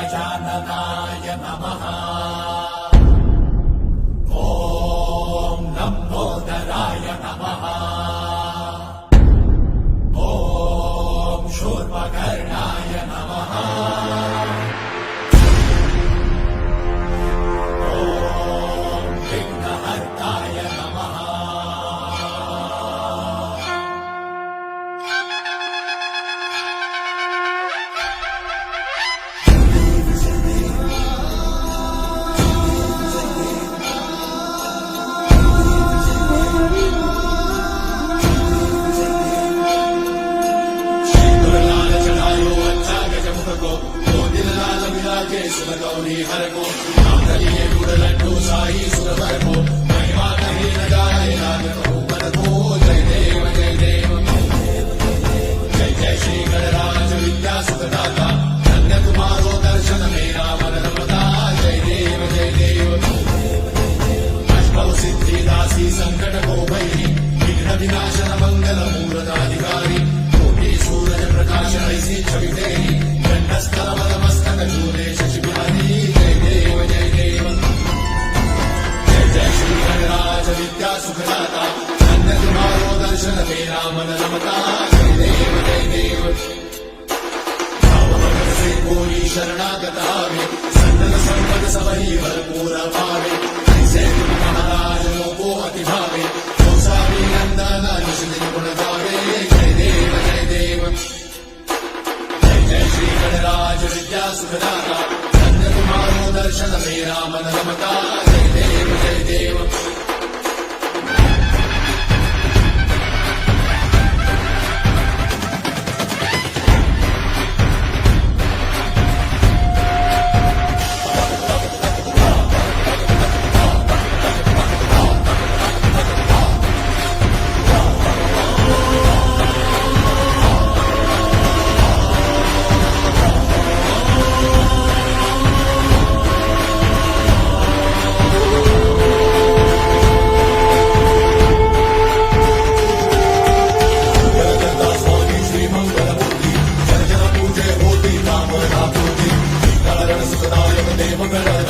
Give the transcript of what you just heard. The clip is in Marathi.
गजाननाय नमः। ॐ लम्बोदराय नमः। ॐ शूर्पकर्णाय नमः। ॐ विघ्नहर्ताय नमः। गौरी हर को नामदलिए गुड़ लड्डू साई सुरवर को महिमा कहीं न जाए राग पर को जय देव जय देव जय जय श्री गणराज विद्या सुखदाता धन्य तुम्हारो दर्शन मेरा मन रमता जय देव जय देव अष्टौ सिद्धि दासी संकट को भई विघ्न विनाशन मंगल मूर्ताधिकारी कोटि सूरज प्रकाश ऐसी छवि तेरी कंठस्थल मद मस्तक झूले शशि विद्या सुखदाता धन्य तुम्हारो दर्शन मेरा मन रमता जय देव जय देव भावभक्त से कोई शरणागत आवे सन्नत संपद सबही भरपूर पावे ऐसे तुम महाराज लोगो अति भावे कौसावी नंदन निश दिन गुण गावे जय देव जय देव जय जय श्री गणराज विद्या सुखदाता धन्य तुम्हारो दर्शन मेरा मन रमता जय देव जय देव I'm